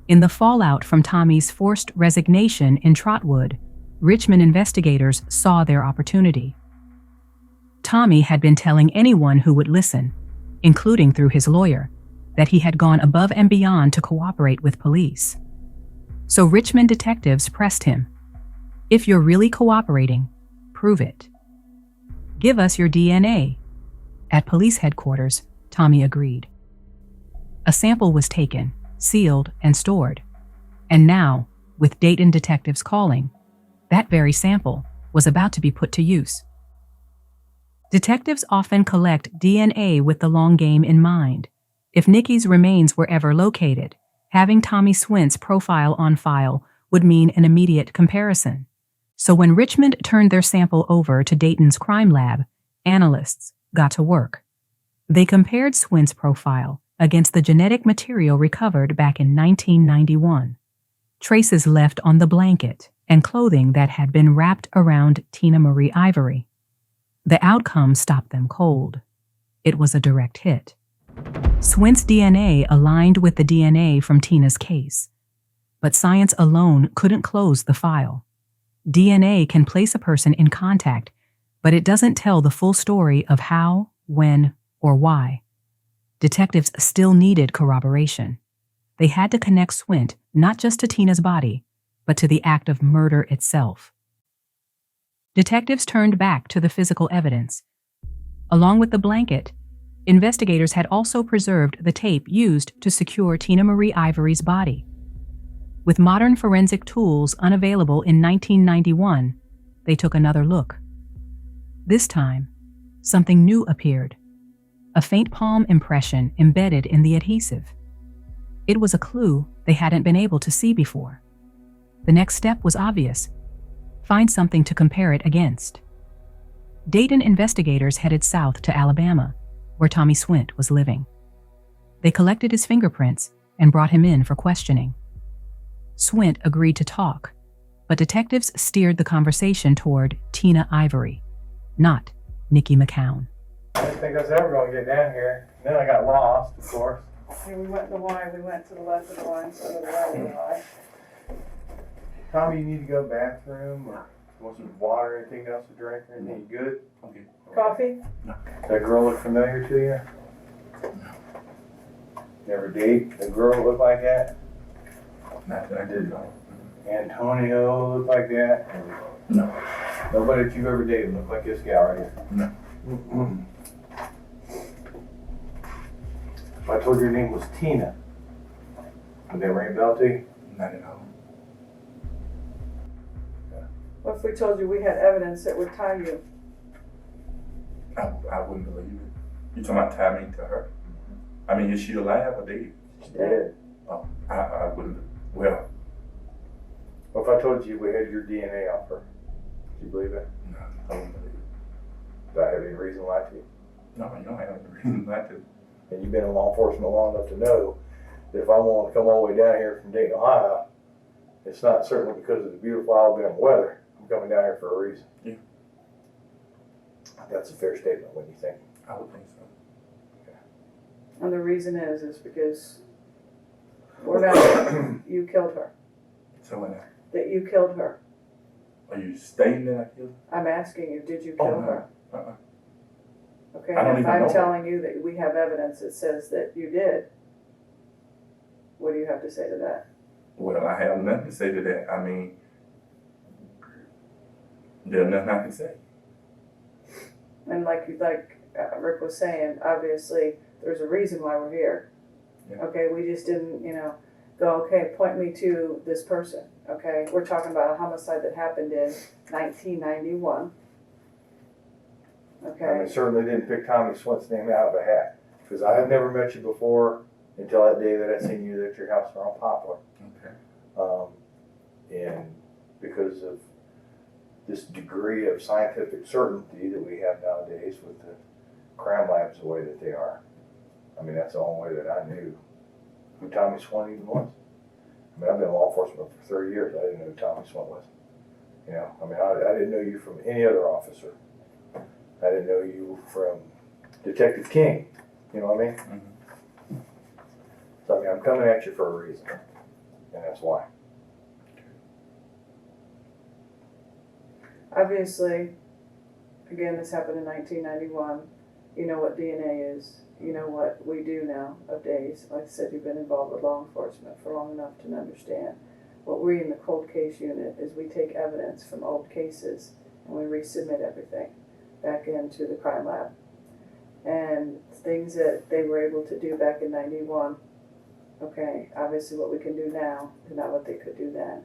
in the fallout from Tommy's forced resignation in Trotwood, Richmond investigators saw their opportunity. Tommy had been telling anyone who would listen, including through his lawyer, that he had gone above and beyond to cooperate with police. So Richmond detectives pressed him. If you're really cooperating, prove it. Give us your DNA. At police headquarters, Tommy agreed. A sample was taken, sealed, and stored. And now, with Dayton detectives calling, that very sample was about to be put to use. Detectives often collect DNA with the long game in mind. If Nikki's remains were ever located, having Tommy Swint's profile on file would mean an immediate comparison. So when Richmond turned their sample over to Dayton's crime lab, analysts got to work. They compared Swint's profile against the genetic material recovered back in 1991. Traces left on the blanket and clothing that had been wrapped around Tina Marie Ivory. The outcome stopped them cold. It was a direct hit. Swint's DNA aligned with the DNA from Tina's case. But science alone couldn't close the file. DNA can place a person in contact, but it doesn't tell the full story of how, when, or why. Detectives still needed corroboration. They had to connect Swint not just to Tina's body, but to the act of murder itself. Detectives turned back to the physical evidence. Along with the blanket, investigators had also preserved the tape used to secure Tina Marie Ivory's body. With modern forensic tools unavailable in 1991, they took another look. This time, something new appeared. A faint palm impression embedded in the adhesive. It was a clue they hadn't been able to see before. The next step was obvious. Find something to compare it against. Dayton investigators headed south to Alabama, where Tommy Swint was living. They collected his fingerprints and brought him in for questioning. Swint agreed to talk, but detectives steered the conversation toward Tina Ivory, not Niqui McCown. I didn't think I was ever going to get down here. Then I got lost, of course. And we went to the Y, we went to the left of the Y instead of the right of the Y. Tommy, you need to go to the bathroom or want some water, anything else to drink or anything good? Okay. Coffee? That girl look familiar to you? Never date a girl that look like that? Not that I did. Antonio look like that? No. Nobody that you've ever dated look like this gal right here? No. Mm-mm. If I told you your name was Tina, would that ring a bell to you? Not at all. What if we told you we had evidence that would tie you? I wouldn't believe it. You talking about tie me to her? I mean, is she alive or dead? She's dead. Oh, I wouldn't. Well, What if I told you we had your DNA off her? Do you believe it? no, I wouldn't believe it. Do I have any reason to lie to you? No, you don't have any reason not to. And you've been in law enforcement long enough to know that if I want to come all the way down here from Dayton, Ohio, it's not certainly because of the beautiful Alabama weather. I'm coming down here for a reason. Yeah. That's a fair statement, what do you think? I would think so. And the reason is because we're not, you killed her. So when That you killed her. are you stating that I killed her? I'm asking you, did you kill Oh, no. her? Okay, I don't if even I'm know. telling you that we have evidence that says that you did, what do you have to say to that? Well, I have nothing to say to that. I mean, there's nothing I can say. And like Rick was saying, obviously, there's a reason why we're here. Yeah. Okay, we just didn't, go, okay, point me to this person. Okay, we're talking about a homicide that happened in 1991. I Okay, certainly didn't pick Tommy Swint's name out of a hat, because I have never met you before until that day that I seen you at your house around Poplar. Okay. And because of this degree of scientific certainty that we have nowadays with the crime labs the way that they are, I mean, that's the only way that I knew who Tommy Swint even was. I mean, I've been in law enforcement for 30 years. I didn't know who Tommy Swint was. You know, I mean, I didn't know you from any other officer. I didn't know you from Detective King. You know what I mean? Mm-hmm. So, I mean, I'm coming at you for a reason. And that's why. obviously, again, this happened in 1991. You know what DNA is. You know what we do now of days. Like I said, you've been involved with law enforcement for long enough to understand. What we in the cold case unit is we take evidence from old cases and we resubmit everything back into the crime lab. And things that they were able to do back in 91, okay, obviously what we can do now is not what they could do then.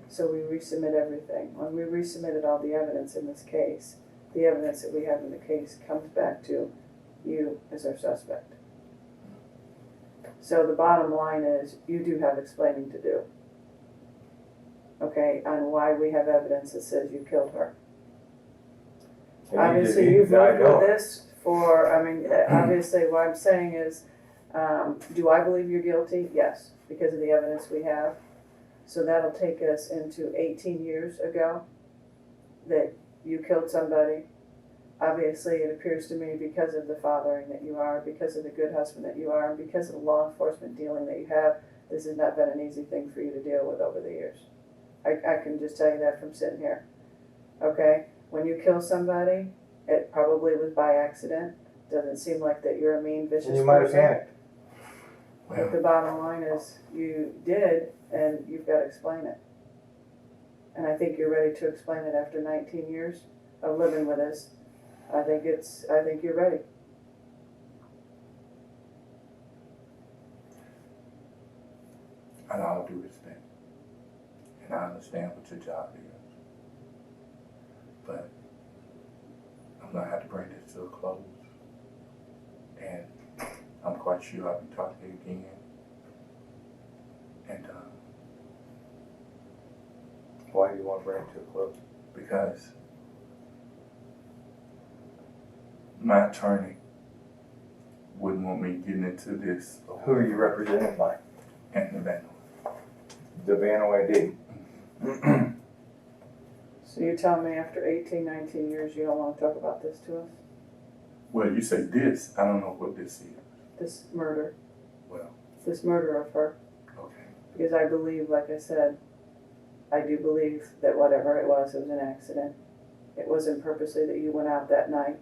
So we resubmit everything. When we resubmitted all the evidence in this case, the evidence that we have in the case comes back to you as our suspect. So the bottom line is you do have explaining to do, okay, on why we have evidence that says you killed her. And Obviously, you've lived with this for, I mean, obviously what I'm saying is, do I believe you're guilty? Yes, because of the evidence we have. So that'll take us into 18 years ago that you killed somebody. Obviously, it appears to me because of the fathering that you are, because of the good husband that you are, and because of the law enforcement dealing that you have, this has not been an easy thing for you to deal with over the years. I can just tell you that from sitting here. Okay? When you kill somebody, it probably was by accident. Doesn't seem like that you're a mean, vicious And you might have person. panicked. But the bottom line is you did, and you've got to explain it. And I think you're ready to explain it after 19 years of living with us. I think you're ready. And all due respect. And I understand what your job is. But I'm gonna have to bring this to a close. And I'm quite sure I'll be talking to you again. And Why do you want to bring it to a close? because my attorney wouldn't want me getting into this. Who are you represented by? Anthony Vandal. The Vanaway Dayton. So you're telling me after 18, 19 years you don't want to talk about this to us? Well, you say this. I don't know what this is. This murder. Well, This murder of her. okay. Because I believe, like I said, I do believe that whatever it was an accident. It wasn't purposely that you went out that night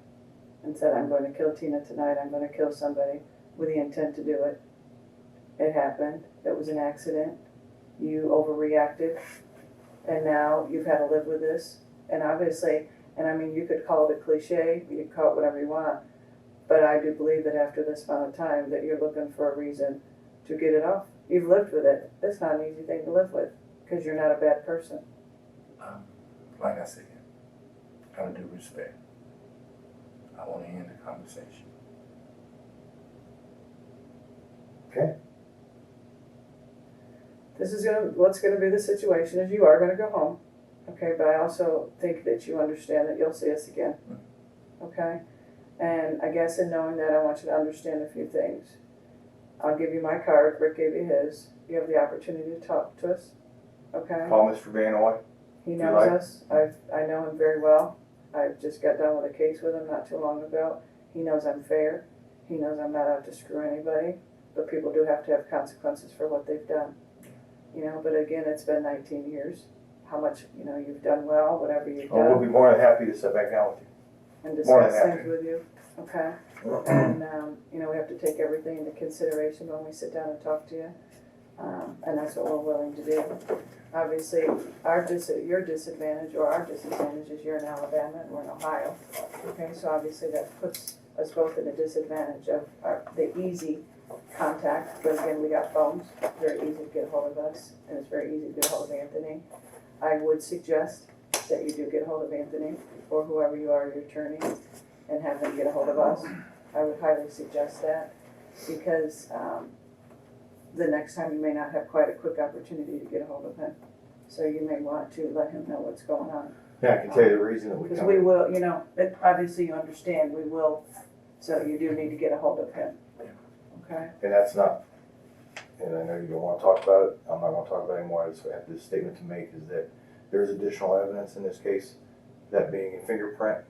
and said, I'm going to kill Tina tonight, I'm going to kill somebody with the intent to do it. It happened. It was an accident. You overreacted. And now you've had to live with this. And obviously, and I mean, you could call it a cliche, you could call it whatever you want, but I do believe that after this amount of time that you're looking for a reason to get it off. You've lived with it. It's not an easy thing to live with because you're not a bad person. Like I said, out of due respect, I want to end the conversation. Okay. What's gonna be the situation is you are gonna go home, okay, but I also think that you understand that you'll see us again, okay? And I guess in knowing that, I want you to understand a few things. I'll give you my card, Rick gave you his, you have the opportunity to talk to us, okay? Call Mr. Vanaway. He you knows like. us, I know him very well, I just got done with a case with him not too long ago. He knows I'm fair, he knows I'm not out to screw anybody, but people do have to have consequences for what they've done. You know, but again, it's been 19 years. How much, you've done well, whatever you've Well, we'll done, be more than happy to sit back down with you. and more than discuss happy. things with you, okay? And, we have to take everything into consideration when we sit down and talk to you. And that's what we're willing to do. Obviously, your disadvantage or our disadvantage is you're in Alabama and we're in Ohio. Okay, so obviously that puts us both in a disadvantage of the easy contact, because again, we got phones, very easy to get a hold of us, and it's very easy to get a hold of Anthony. I would suggest that you do get a hold of Anthony or whoever you are, your attorney, and have them get a hold of us. I would highly suggest that because the next time you may not have quite a quick opportunity to get a hold of him. So you may want to let him know what's going on. Yeah, I can tell you the reason that we Because come. we will, obviously you understand, we will, so you do need to get a hold of him. Okay? And that's not, and I know you don't want to talk about it, I'm not going to talk about it anymore, I just have this statement to make is that there's additional evidence in this case, that being a fingerprint,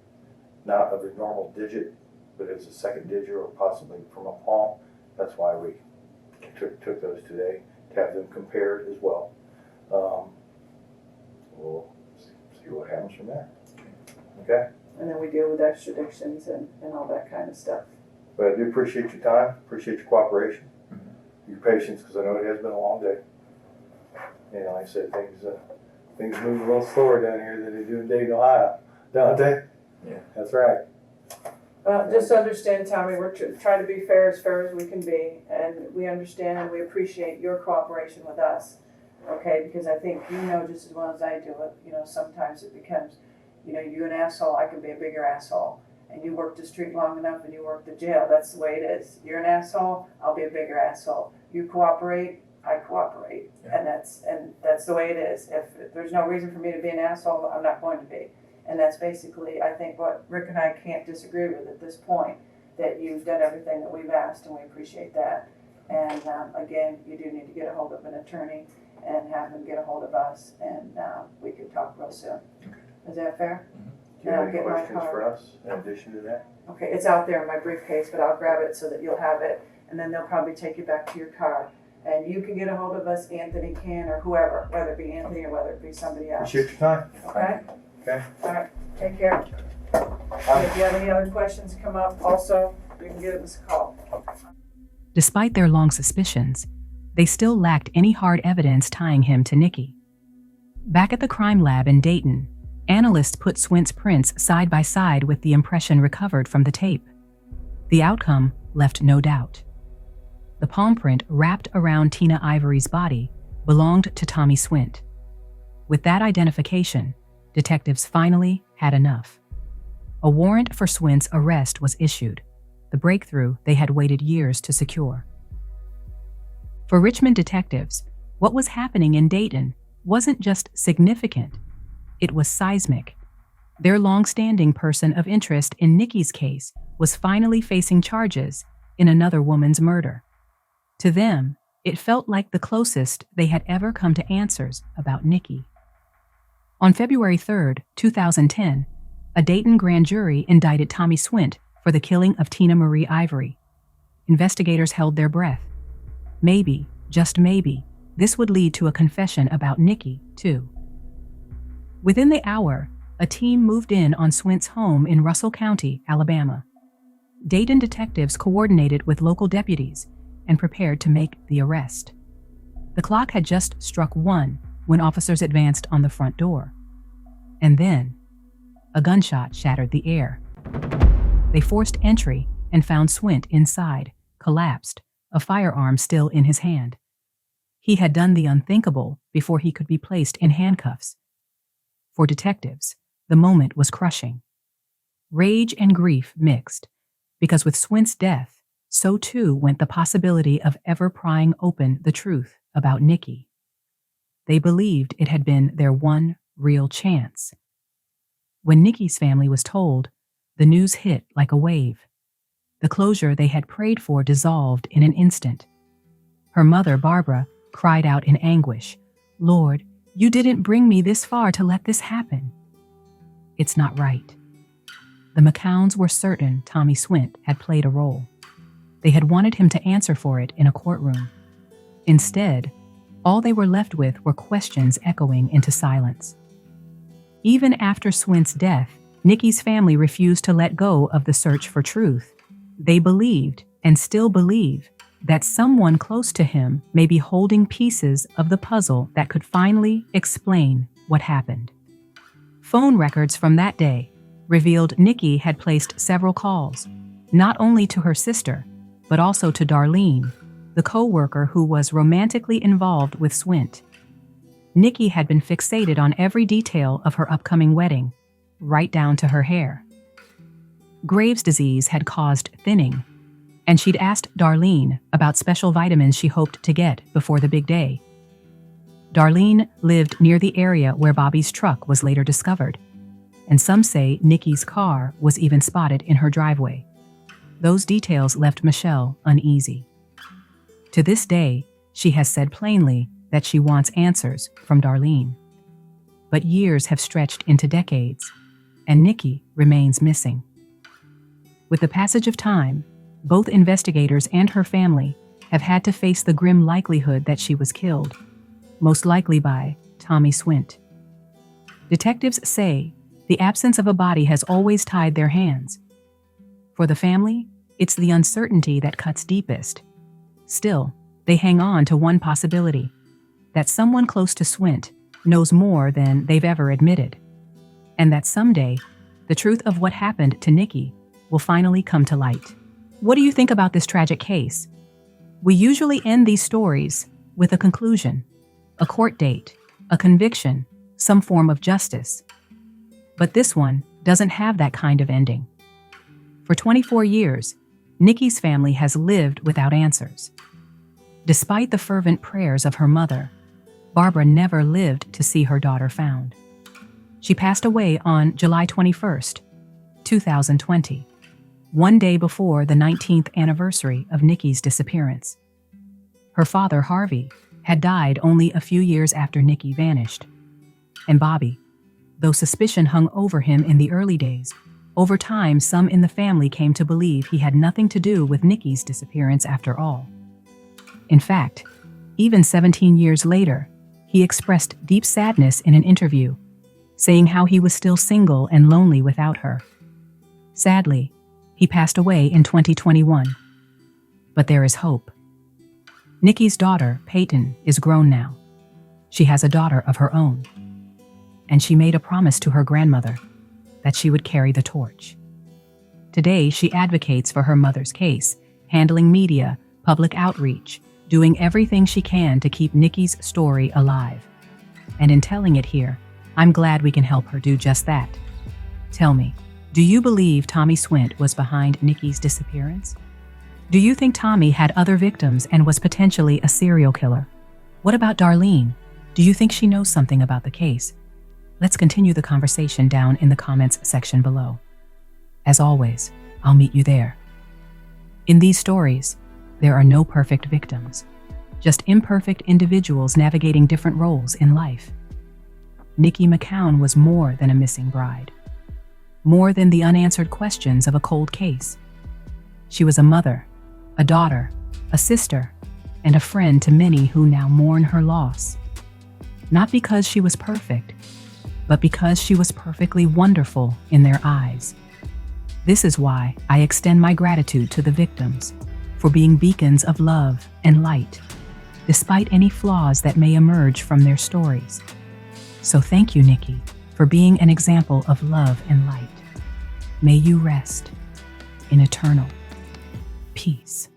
not of a normal digit, but it's a second digit or possibly from a palm. That's why we took those today, to have them compared as well. We'll see what happens from there. Okay? And then we deal with extraditions and all that kind of stuff. But I do appreciate your time, appreciate your cooperation, your patience, because I know it has been a long day. And like I said, things move a little slower down here than they do in Dayton, Ohio. Don't they? Yeah. That's right. Well, just understand, Tommy, we're trying to be fair as we can be, and we understand and we appreciate your cooperation with us, okay? Because I think you know just as well as I do it, sometimes it becomes, you an asshole, I can be a bigger asshole. And you work the street long enough and you work the jail, that's the way it is. You're an asshole, I'll be a bigger asshole. You cooperate, I cooperate. Yeah. And that's the way it is. If there's no reason for me to be an asshole, I'm not going to be. And that's basically, I think, what Rick and I can't disagree with at this point, that you've done everything that we've asked, and we appreciate that. And again, you do need to get a hold of an attorney and have them get a hold of us, and we can talk real soon. Is that fair? Do you have any Get my questions card. for us in addition to that? Okay, it's out there in my briefcase, but I'll grab it so that you'll have it, and then they'll probably take you back to your car. And you can get a hold of us, Anthony can, or whoever, whether it be Anthony or whether it be somebody else. Appreciate your time. Okay? Okay. All right, take care. If you have any other questions come up, also, you can give us a call. Despite their long suspicions, they still lacked any hard evidence tying him to Nikki. Back at the crime lab in Dayton, analysts put Swint's prints side by side with the impression recovered from the tape. The outcome left no doubt. The palm print wrapped around Tina Ivory's body belonged to Tommy Swint. With that identification, detectives finally had enough. A warrant for Swint's arrest was issued, the breakthrough they had waited years to secure. For Richmond detectives, what was happening in Dayton wasn't just significant, it was seismic. Their long-standing person of interest in Nikki's case was finally facing charges in another woman's murder. To them, it felt like the closest they had ever come to answers about Nikki. On February 3, 2010, a Dayton grand jury indicted Tommy Swint for the killing of Tina Marie Ivory. Investigators held their breath. Maybe, just maybe, this would lead to a confession about Nikki, too. Within the hour, a team moved in on Swint's home in Russell County, Alabama. Dayton detectives coordinated with local deputies and prepared to make the arrest. The clock had just struck 1 when officers advanced on the front door. And then, a gunshot shattered the air. They forced entry and found Swint inside, collapsed, a firearm still in his hand. He had done the unthinkable before he could be placed in handcuffs. For detectives, the moment was crushing. Rage and grief mixed, because with Swint's death, so too went the possibility of ever prying open the truth about Nikki. They believed it had been their one real chance. When Nikki's family was told, the news hit like a wave. The closure they had prayed for dissolved in an instant. Her mother, Barbara, cried out in anguish, "Lord, you didn't bring me this far to let this happen." It's not right. The McCowns were certain Tommy Swint had played a role. They had wanted him to answer for it in a courtroom. Instead, all they were left with were questions echoing into silence. Even after Swint's death, Nikki's family refused to let go of the search for truth. They believed, and still believe, that someone close to him may be holding pieces of the puzzle that could finally explain what happened. Phone records from that day revealed Nikki had placed several calls, not only to her sister, but also to Darlene, the co-worker who was romantically involved with Swint. Nikki had been fixated on every detail of her upcoming wedding, right down to her hair. Graves' disease had caused thinning, and she'd asked Darlene about special vitamins she hoped to get before the big day. Darlene lived near the area where Bobby's truck was later discovered, and some say Nikki's car was even spotted in her driveway. Those details left Michelle uneasy. To this day, she has said plainly that she wants answers from Darlene. But years have stretched into decades, and Nikki remains missing. With the passage of time, both investigators and her family have had to face the grim likelihood that she was killed, most likely by Tommy Swint. Detectives say the absence of a body has always tied their hands. For the family, it's the uncertainty that cuts deepest. Still, they hang on to one possibility, that someone close to Swint knows more than they've ever admitted, and that someday, the truth of what happened to Nikki will finally come to light. What do you think about this tragic case? We usually end these stories with a conclusion, a court date, a conviction, some form of justice. But this one doesn't have that kind of ending. For 24 years, Nikki's family has lived without answers. Despite the fervent prayers of her mother, Barbara never lived to see her daughter found. She passed away on July 21st, 2020, one day before the 19th anniversary of Nikki's disappearance. Her father, Harvey, had died only a few years after Nikki vanished. And Bobby, though suspicion hung over him in the early days, over time some in the family came to believe he had nothing to do with Nikki's disappearance after all. In fact, even 17 years later, he expressed deep sadness in an interview, saying how he was still single and lonely without her. Sadly, he passed away in 2021. But there is hope. Nikki's daughter, Peyton, is grown now. She has a daughter of her own. And she made a promise to her grandmother that she would carry the torch. Today, she advocates for her mother's case, handling media, public outreach, doing everything she can to keep Nikki's story alive. And in telling it here, I'm glad we can help her do just that. Tell me, do you believe Tommy Swint was behind Nikki's disappearance? Do you think Tommy had other victims and was potentially a serial killer? What about Darlene? Do you think she knows something about the case? Let's continue the conversation down in the comments section below. As always, I'll meet you there. In these stories, there are no perfect victims, just imperfect individuals navigating different roles in life. Niqui McCown was more than a missing bride, more than the unanswered questions of a cold case. She was a mother, a daughter, a sister, and a friend to many who now mourn her loss. Not because she was perfect, but because she was perfectly wonderful in their eyes. This is why I extend my gratitude to the victims for being beacons of love and light, despite any flaws that may emerge from their stories. So thank you, Nikki, for being an example of love and light. May you rest in eternal peace.